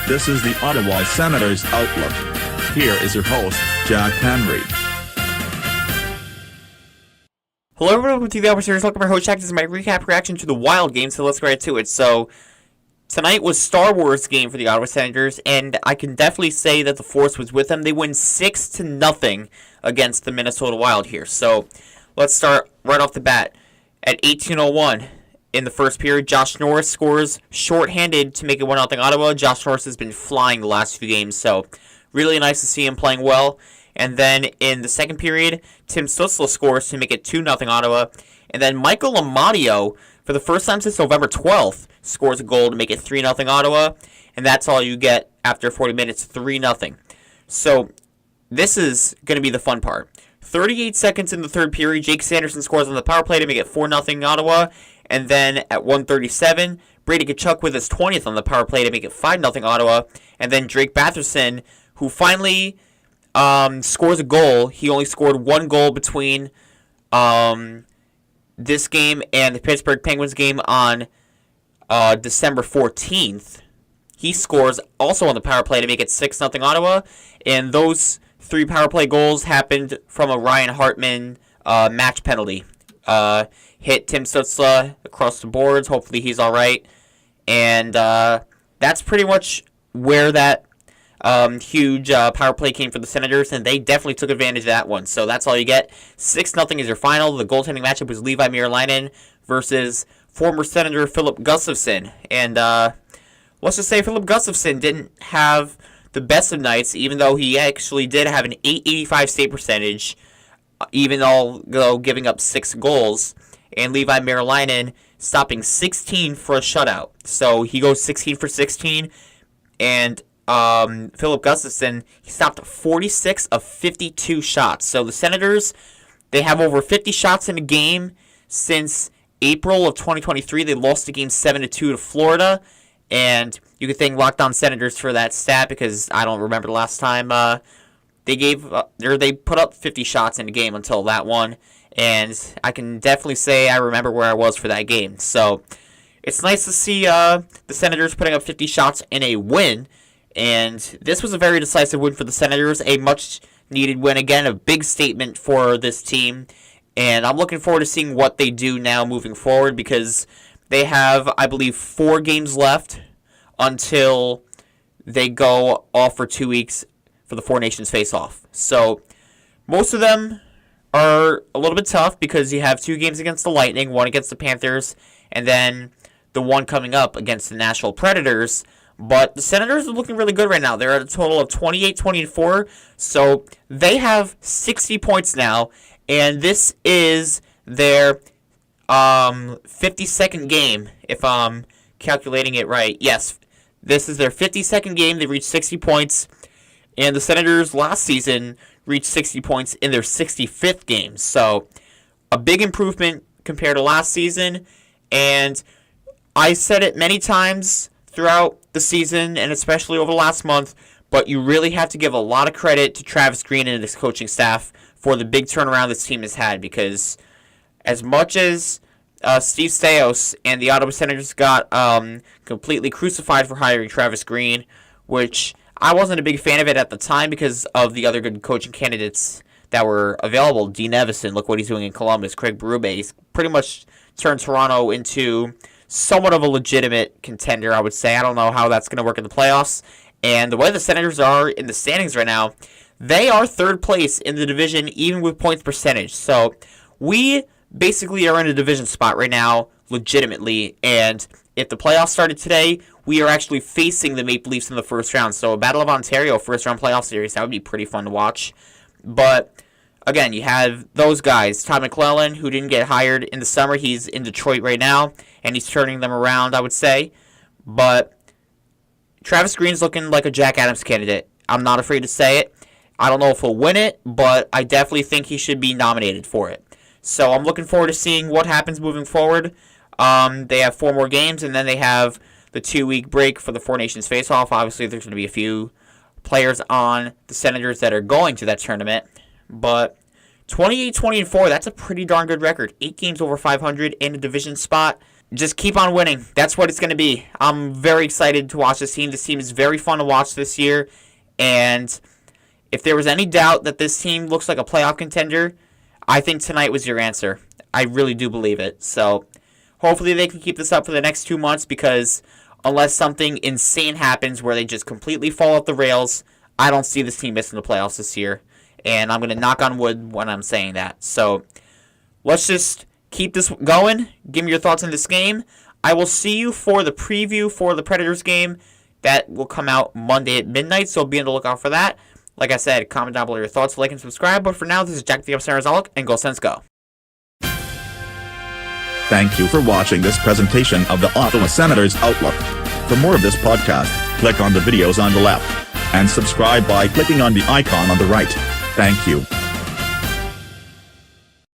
This is the Ottawa Senators Outlook. Here is your host, Jack Henry. Hello everyone, welcome to the Ottawa Senators. Welcome to our host Jack. This is my recap reaction to the Wild game, so let's get right to it. So, tonight was Star Wars game for the Ottawa Senators, and I can definitely say that the Force was with them. They win 6-0 against the Minnesota Wild here. So, let's start right off the bat. At 18:01 in the first period, Josh Norris scores shorthanded to make it 1-0 Ottawa. Josh Norris has been flying the last few games, so really nice to see him playing well. And then in the second period, Tim Stützle scores to make it 2-0 Ottawa. And then Michael Amadio, for the first time since November 12th, scores a goal to make it 3-0 Ottawa. And that's all you get after 40 minutes, 3-0. So this is going to be the fun part. 38 seconds in the third period, Jake Sanderson scores on the power play to make it 4-0 Ottawa. And then at 1:37, Brady Tkachuk with his 20th on the power play to make it 5-0 Ottawa. And then Drake Batherson, who finally scores a goal. He only scored one goal between this game and the Pittsburgh Penguins game on December 14th. He scores also on the power play to make it 6-0 Ottawa. And those three power play goals happened from a Ryan Hartman match penalty. Hit Tim Stützle across the boards. Hopefully he's all right. And that's pretty much where that huge power play came for the Senators, and they definitely took advantage of that one. So that's all you get. 6-0 is your final. The goaltending matchup was Levi Meriläinen versus former Senator Philip Gustafsson. And let's just say Philip Gustafsson didn't have the best of nights, even though he actually did have an .885 save percentage, even though giving up 6 goals. And Levi Meriläinen stopping 16 for a shutout. So he goes 16 for 16, and Philip Gustafsson, he stopped 46 of 52 shots. So the Senators, they have over 50 shots in a game since April of 2023. They lost the game 7-2 to Florida, and you could thank Locked On Senators for that stat, because I don't remember the last time they put up 50 shots in a game until that one, and I can definitely say I remember where I was for that game. So it's nice to see the Senators putting up 50 shots in a win. And this was a very decisive win for the Senators, a much-needed win. Again, a big statement for this team. And I'm looking forward to seeing what they do now moving forward, because they have, I believe, 4 games left until they go off for 2 weeks for the Four Nations face-off. So most of them are a little bit tough, because you have 2 games against the Lightning, 1 against the Panthers, and then the one coming up against the Nashville Predators. But the Senators are looking really good right now. They're at a total of 28-24, so they have 60 points now, and this is their 52nd game, if I'm calculating it right. Yes, this is their 52nd game. They reached 60 points, and the Senators last season reached 60 points in their 65th game. So a big improvement compared to last season, and I said it many times throughout the season, and especially over the last month, but you really have to give a lot of credit to Travis Green and his coaching staff for the big turnaround this team has had, because as much as Steve Staios and the Ottawa Senators got completely crucified for hiring Travis Green, which I wasn't a big fan of it at the time because of the other good coaching candidates that were available. Dean Evison, look what he's doing in Columbus. Craig Berube, he's pretty much turned Toronto into somewhat of a legitimate contender, I would say. I don't know how that's going to work in the playoffs. And the way the Senators are in the standings right now, they are third place in the division, even with points percentage. So we basically are in a division spot right now, legitimately. And if the playoffs started today, we are actually facing the Maple Leafs in the first round. So a Battle of Ontario first-round playoff series, that would be pretty fun to watch. But again, you have those guys. Todd McClellan, who didn't get hired in the summer. He's in Detroit right now, and he's turning them around, I would say. But Travis Green's looking like a Jack Adams candidate. I'm not afraid to say it. I don't know if he'll win it, but I definitely think he should be nominated for it. So I'm looking forward to seeing what happens moving forward. They have 4 more games, and then they have the 2-week break for the Four Nations face-off. Obviously, there's going to be a few players on the Senators that are going to that tournament. But 28-24, that's a pretty darn good record. 8 games over 500 in a division spot. just keep on winning. That's what it's going to be. I'm very excited to watch this team. This team is very fun to watch this year. And if there was any doubt that this team looks like a playoff contender, I think tonight was your answer. I really do believe it. So hopefully they can keep this up for the next 2 months, because unless something insane happens where they just completely fall off the rails, I don't see this team missing the playoffs this year. And I'm going to knock on wood when I'm saying that. So let's just keep this going. Give me your thoughts on this game. I will see you for the preview for the Predators game. That will come out Monday at midnight, so be on the lookout for that. Like I said, comment down below your thoughts, like, and subscribe. But for now, this is Jack the Upstairs Alec, and Go Sens Go. Thank you for watching this presentation of the Ottawa Senators Outlook. For more of this podcast, click on the videos on the left, and subscribe by clicking on the icon on the right. Thank you.